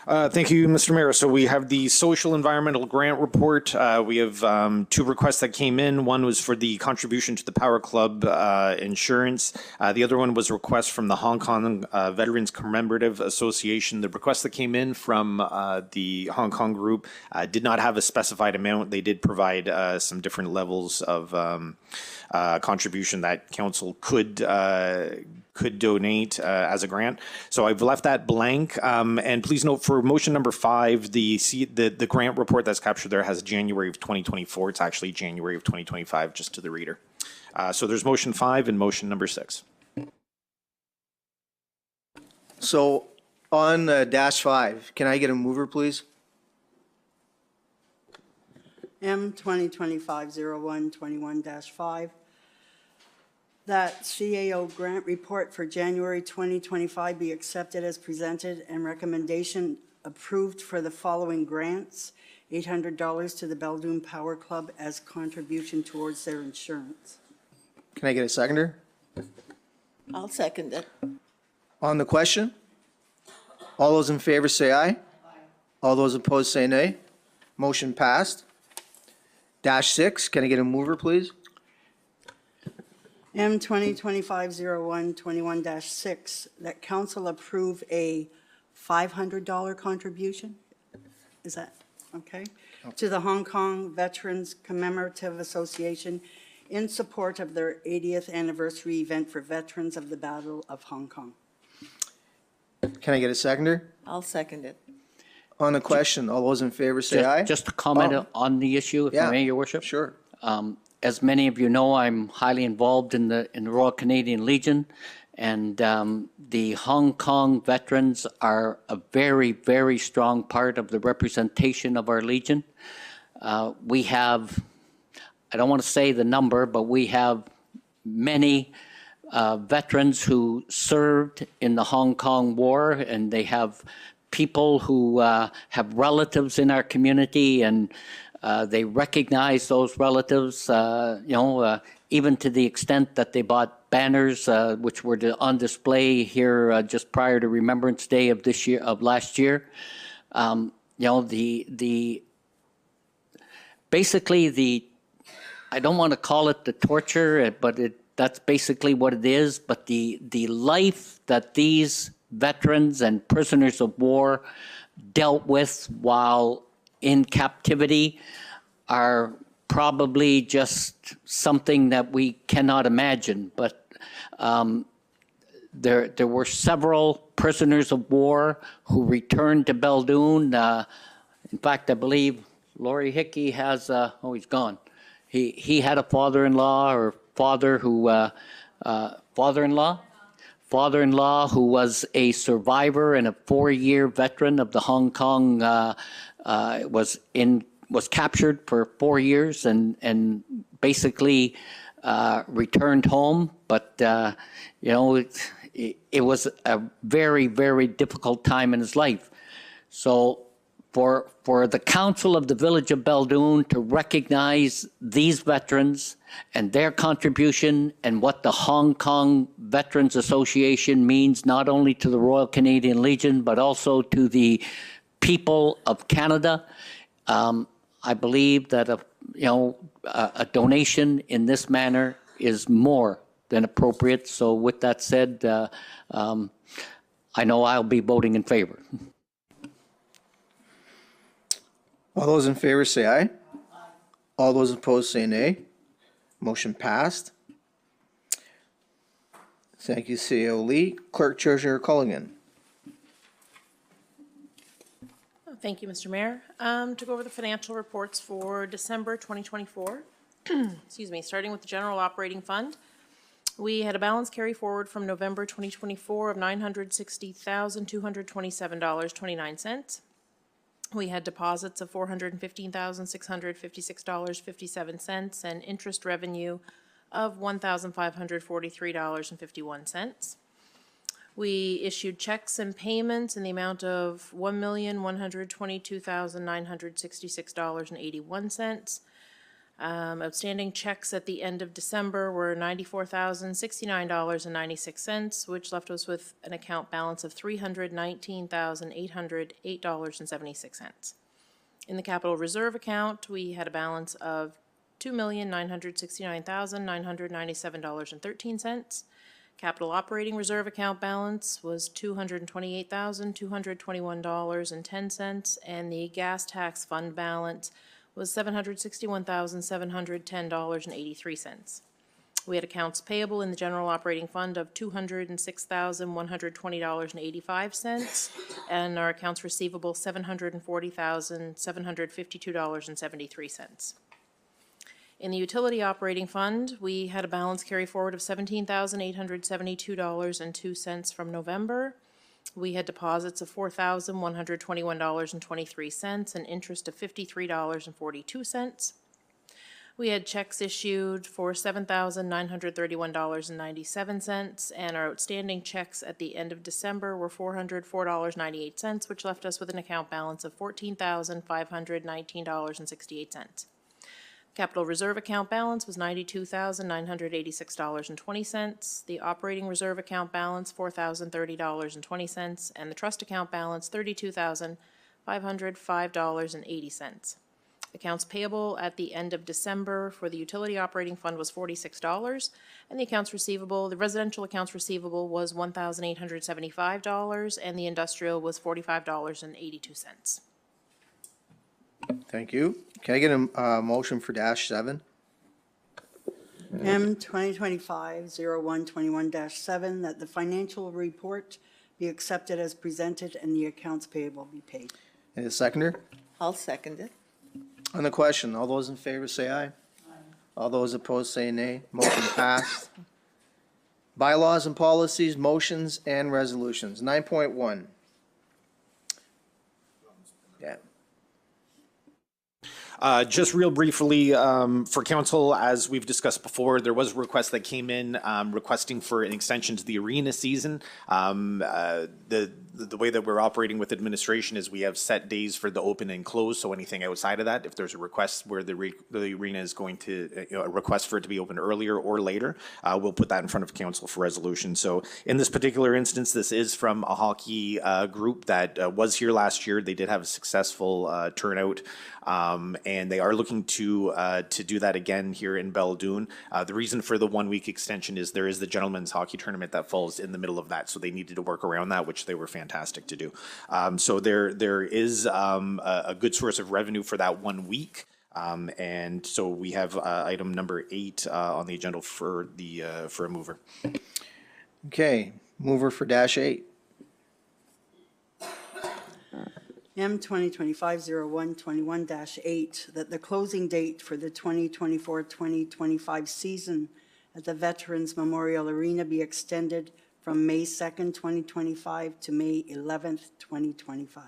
Thank you, Mr. Mayor. So we have the social environmental grant report. We have two requests that came in. One was for the contribution to the Power Club insurance. The other one was a request from the Hong Kong Veterans Commemorative Association. The request that came in from the Hong Kong group did not have a specified amount. They did provide some different levels of contribution that council could donate as a grant. So I've left that blank. And please note for motion number 5, the grant report that's captured there has January of 2024. It's actually January of 2025, just to the reader. So there's motion 5 and motion number 6. So on dash 5, can I get a mover, please? M 2025-01-21-5, that CAO grant report for January 2025 be accepted as presented and recommendation approved for the following grants: $800 to the Beldoon Power Club as contribution towards their insurance. Can I get a seconder? I'll second it. On the question? All those in favor say aye. All those opposed say nay. Motion passed. Dash 6, can I get a mover, please? M 2025-01-21-6, that council approve a $500 contribution, is that okay? To the Hong Kong Veterans Commemorative Association in support of their 80th anniversary event for veterans of the Battle of Hong Kong. Can I get a seconder? I'll second it. On the question, all those in favor say aye. Just to comment Oh. on the issue, if Yeah, I may, Your Worship. Sure. As many of you know, I'm highly involved in the Royal Canadian Legion, and the Hong Kong veterans are a very, very strong part of the representation of our Legion. We have, I don't want to say the number, but we have many veterans who served in the Hong Kong War, and they have people who have relatives in our community, and they recognize those relatives, even to the extent that they bought banners, which were on display here just prior to Remembrance Day of last year. Basically I don't want to call it the torture, but that's basically what it is. But the life that these veterans and prisoners of war dealt with while in captivity are probably just something that we cannot imagine. But there were several prisoners of war who returned to Beldoon. In fact, I believe Laurie Hickey has, he's gone. He had a father-in-law or father who, father-in-law who was a survivor and a 4-year veteran of the Hong Kong, was captured for 4 years and basically returned home. But, it was a very, very difficult time in his life. So for the Council of the Village of Beldoon to recognize these veterans and their contribution and what the Hong Kong Veterans Association means not only to the Royal Canadian Legion, but also to the people of Canada, I believe that a donation in this manner is more than appropriate. So with that said, I know I'll be voting in favor. All those in favor say aye. All those opposed say nay. Motion passed. Thank you, CEO Lee. Clerk Treasurer Culligan. Thank you, Mr. Mayor. To go over the financial reports for December 2024, excuse me, starting with the general operating fund, we had a balance carry forward from November 2024 of $960,227.29. We had deposits of $415,656.57 and interest revenue of $1,543.51. We issued checks and payments in the amount of $1,122,966.81. Outstanding checks at the end of December were $94,069.96, which left us with an account balance of $319,808.76. In the capital reserve account, we had a balance of $2,969,997.13. Capital operating reserve account balance was $228,221.10, and the gas tax fund balance was $761,710.83. We had accounts payable in the general operating fund of $206,120.85, and our accounts receivable $740,752.73. In the utility operating fund, we had a balance carry forward of $17,872.02 from November. We had deposits of $4,121.23 and interest of $53.42. We had checks issued for $7,931.97, and our outstanding checks at the end of December were $404.98, which left us with an account balance of $14,519.68. Capital reserve account balance was $92,986.20. The operating reserve account balance, $4,030.20, and the trust account balance, $32,505.80. Accounts payable at the end of December for the utility operating fund was $46, and the accounts receivable, the residential accounts receivable was $1,875, and the industrial was $45.82. Thank you. Can I get a motion for -7? M 2025-0121-7, that the financial report be accepted as presented and the accounts payable be paid. And a seconder? I'll second it. On the question, all those in favor say aye. All those opposed say nay. Motion passed. Bylaws and policies, motions and resolutions. 9.1. Yeah. Just real briefly, for council, as we've discussed before, there was a request that came in requesting for an extension to the arena season. The way that we're operating with administration is we have set days for the open and close. So anything outside of that, if there's a request where the arena is going to, a request for it to be open earlier or later, we'll put that in front of council for resolution. So in this particular instance, this is from a hockey group that was here last year. They did have a successful turnout. And they are looking to do that again here in Beldoon. The reason for the 1 week extension is there is the gentlemen's hockey tournament that falls in the middle of that, so they needed to work around that, which they were fantastic to do. So there is a good source of revenue for that 1 week. And so we have item number 8 on the agenda for a mover. Okay, mover for -8. M 2025-0121-8, that the closing date for the 2024-2025 season at the Veterans Memorial Arena be extended from May 2nd, 2025 to May 11th, 2025.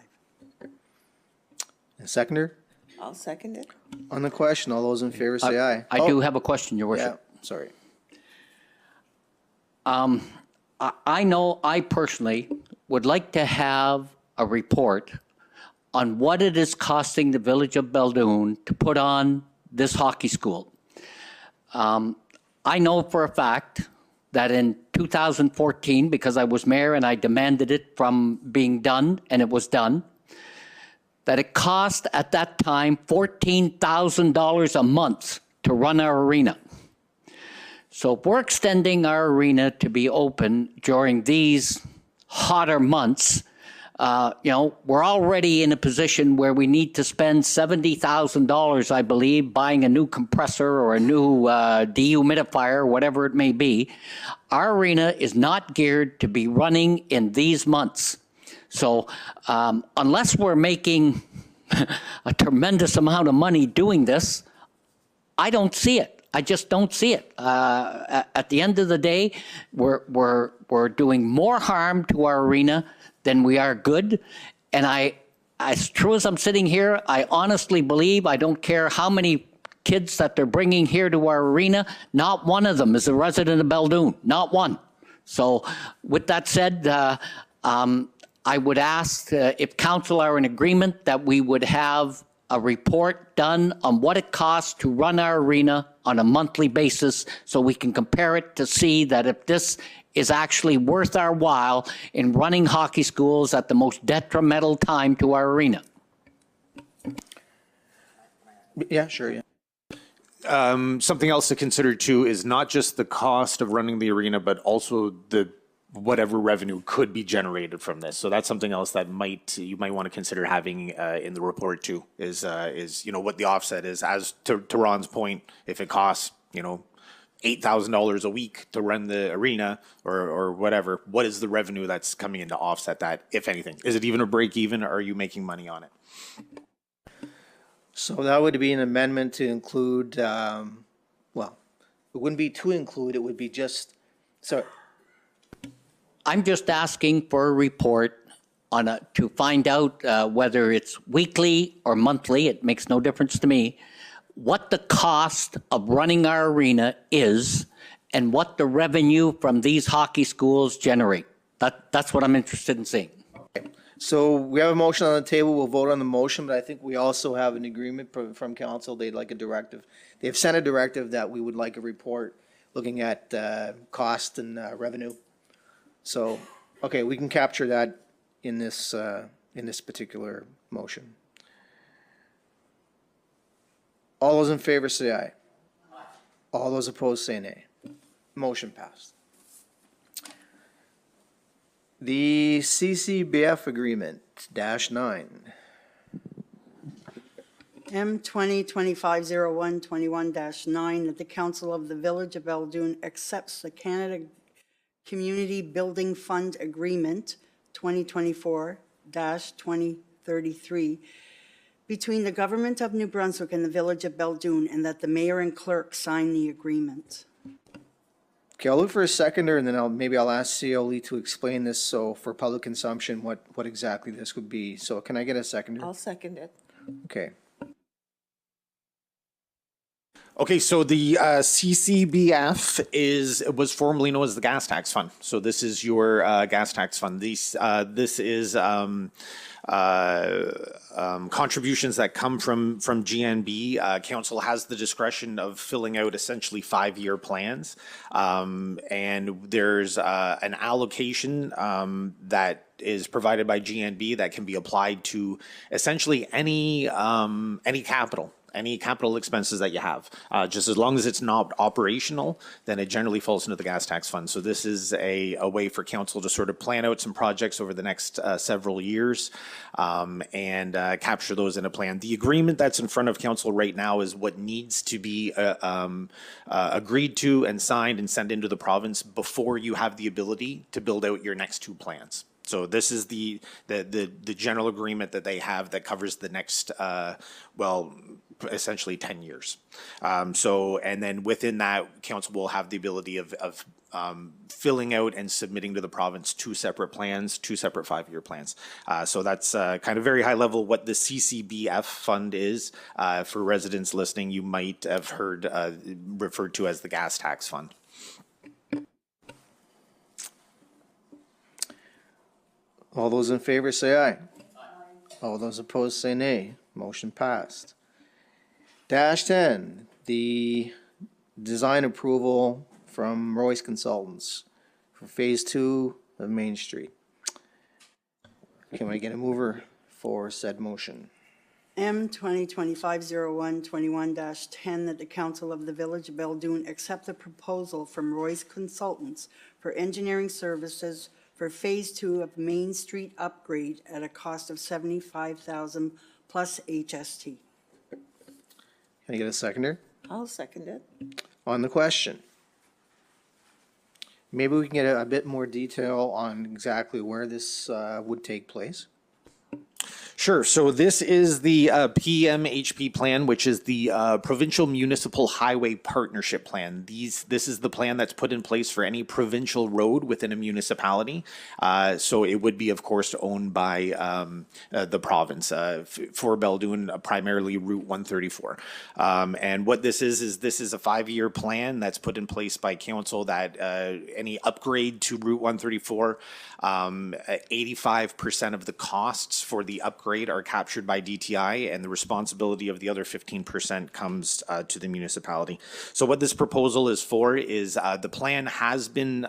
A seconder? I'll second it. On the question, all those in favor say aye. I do have a question, Your Yeah, Worship. sorry. I know I personally would like to have a report on what it is costing the village of Beldoon to put on this hockey school. I know for a fact that in 2014, because I was mayor and I demanded it from being done, and it was done, that it cost at that time $14,000 a month to run our arena. So if we're extending our arena to be open during these hotter months, we're already in a position where we need to spend $70,000, I believe, buying a new compressor or a new dehumidifier, whatever it may be. Our arena is not geared to be running in these months. So unless we're making a tremendous amount of money doing this, I don't see it. I just don't see it. At the end of the day, we're doing more harm to our arena than we are good. And as true as I'm sitting here, I honestly believe, I don't care how many kids that they're bringing here to our arena, not one of them is a resident of Beldoon, not one. So with that said, I would ask if council are in agreement that we would have a report done on what it costs to run our arena on a monthly basis so we can compare it to see that if this is actually worth our while in running hockey schools at the most detrimental time to our arena. Yeah, sure, yeah. Something else to consider too is not just the cost of running the arena, but also the whatever revenue could be generated from this. So that's something else that you might want to consider having in the report too, is what the offset is. As to Ron's point, if it costs, $8,000 a week to run the arena or whatever, what is the revenue that's coming in to offset that, if anything? Is it even a break even, or are you making money on it? So that would be an amendment to include, it wouldn't be to include, it would be just, sorry. I'm just asking for a report to find out whether it's weekly or monthly, it makes no difference to me, what the cost of running our arena is and what the revenue from these hockey schools generate. That's what I'm interested in seeing. So we have a motion on the table. We'll vote on the motion, but I think we also have an agreement from council. They'd like a directive. They have sent a directive that we would like a report looking at cost and revenue. So, okay, we can capture that in this particular motion. All those in favor say aye. All those opposed say nay. Motion passed. The CCBF agreement, -9. M 2025-01-21-9, that the Council of the Village of Beldoon accepts the Canada Community Building Fund Agreement 2024-2033 between the Government of New Brunswick and the Village of Beldoon, and that the mayor and clerk sign the agreement. Okay, I'll look for a seconder, and then I'll ask Cioli to explain this, so for public consumption, what exactly this would be. So can I get a seconder? I'll second it. Okay. Okay, so the CCBF was formerly known as the Gas Tax Fund. So this is your gas tax fund. This is contributions that come from GNB. Council has the discretion of filling out essentially 5-year plans, and there's an allocation that is provided by GNB that can be applied to essentially any capital. Any capital expenses that you have, just as long as it's not operational, then it generally falls into the gas tax fund. So this is a way for council to sort of plan out some projects over the next several years and capture those in a plan. The agreement that's in front of council right now is what needs to be agreed to and signed and sent into the province before you have the ability to build out your next 2 plans. So this is the general agreement that they have that covers the next, essentially 10 years. And then within that, council will have the ability of filling out and submitting to the province 2 separate plans, 2 separate 5-year plans. So that's kind of very high level what the CCBF fund is. For residents listening, you might have heard referred to as the gas tax fund. All those in favor say aye. All those opposed say nay. Motion passed. -10, the design approval from Royce Consultants for Phase 2 of Main Street. Can we get a mover for said motion? M 2025-01-21-10, that the Council of the Village of Beldoon accept the proposal from Royce Consultants for engineering services for Phase 2 of Main Street upgrade at a cost of $75,000 plus HST. Can I get a seconder? I'll second it. On the question, maybe we can get a bit more detail on exactly where this would take place. Sure. So this is the PMHP plan, which is the Provincial Municipal Highway Partnership Plan. This is the plan that's put in place for any provincial road within a municipality. So it would be, of course, owned by the province for Beldoon, primarily Route 134. And what this is this is a 5-year plan that's put in place by council that any upgrade to Route 134, 85% of the costs for the upgrade are captured by DTI, and the responsibility of the other 15% comes to the municipality. So what this proposal is for is the plan has been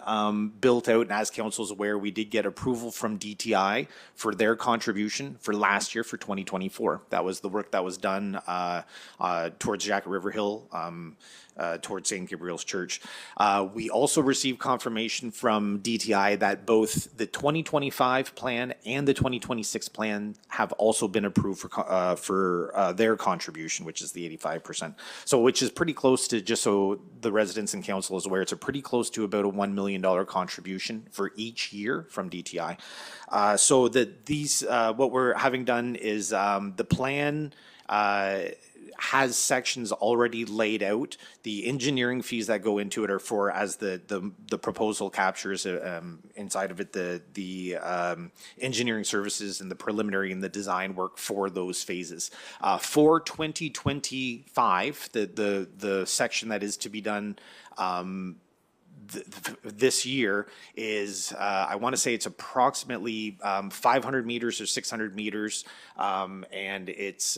built out, and as council is aware, we did get approval from DTI for their contribution for last year for 2024. That was the work that was done towards Jacket River Hill, towards St. Gabriel's Church. We also received confirmation from DTI that both the 2025 plan and the 2026 plan have also been approved for their contribution, which is the 85%. So which is pretty close to, just so the residents and council is aware, it's a pretty close to about a $1 million contribution for each year from DTI. So that these, what we're having done is the plan has sections already laid out. The engineering fees that go into it are for, as the proposal captures inside of it, the engineering services and the preliminary and the design work for those phases. For 2025, the section that is to be done this year is, I want to say it's approximately 500 meters or 600 meters, and it's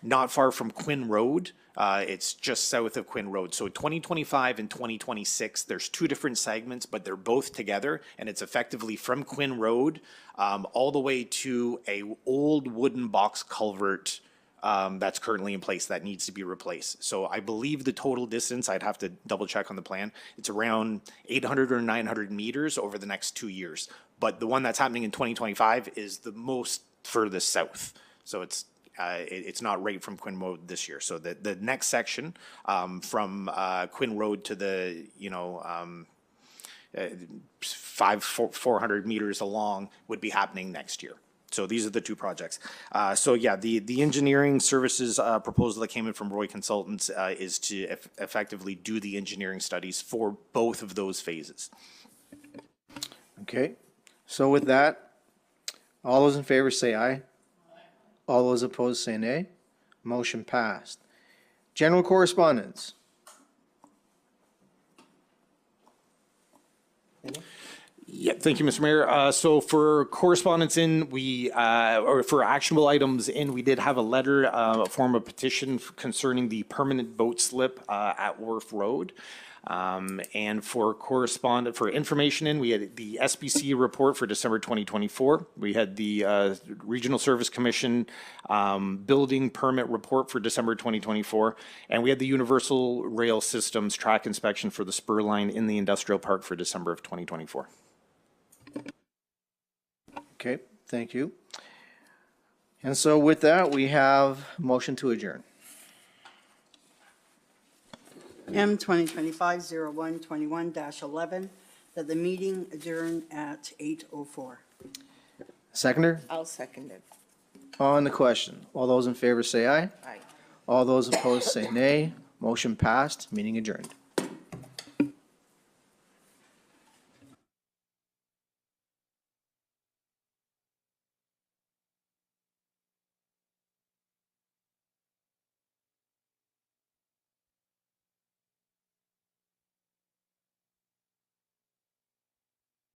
not far from Quinn Road. It's just south of Quinn Road. So 2025 and 2026, there's two different segments, but they're both together, and it's effectively from Quinn Road all the way to a old wooden box culvert that's currently in place that needs to be replaced. So I believe the total distance, I'd have to double check on the plan, it's around 800 or 900 meters over the next 2 years. But the one that's happening in 2025 is the most furthest south. So it's not right from Quinn Road this year. So the next section from Quinn Road to the, 400 meters along would be happening next year. So these are the two projects. So yeah, the engineering services proposal that came in from Roy Consultants is to effectively do the engineering studies for both of those phases. Okay, so with that, all those in favor say aye. All those opposed say nay. Motion passed. General correspondence. Yeah, thank you, Mr. Mayor. So for correspondence in, or for actionable items in, we did have a letter, a form of petition concerning the permanent boat slip at Wharf Road. And for information in, we had the SBC report for December 2024. We had the Regional Service Commission building permit report for December 2024. And we had the Universal Rail Systems track inspection for the spur line in the industrial park for December of 2024. Okay, thank you. And so with that, we have motion to adjourn. M 2025-01-21-11, that the meeting adjourn at 8:04. Seconder, I'll second it. on the question, all those in favor say aye. Aye. All those opposed say nay. Motion passed, meeting adjourned.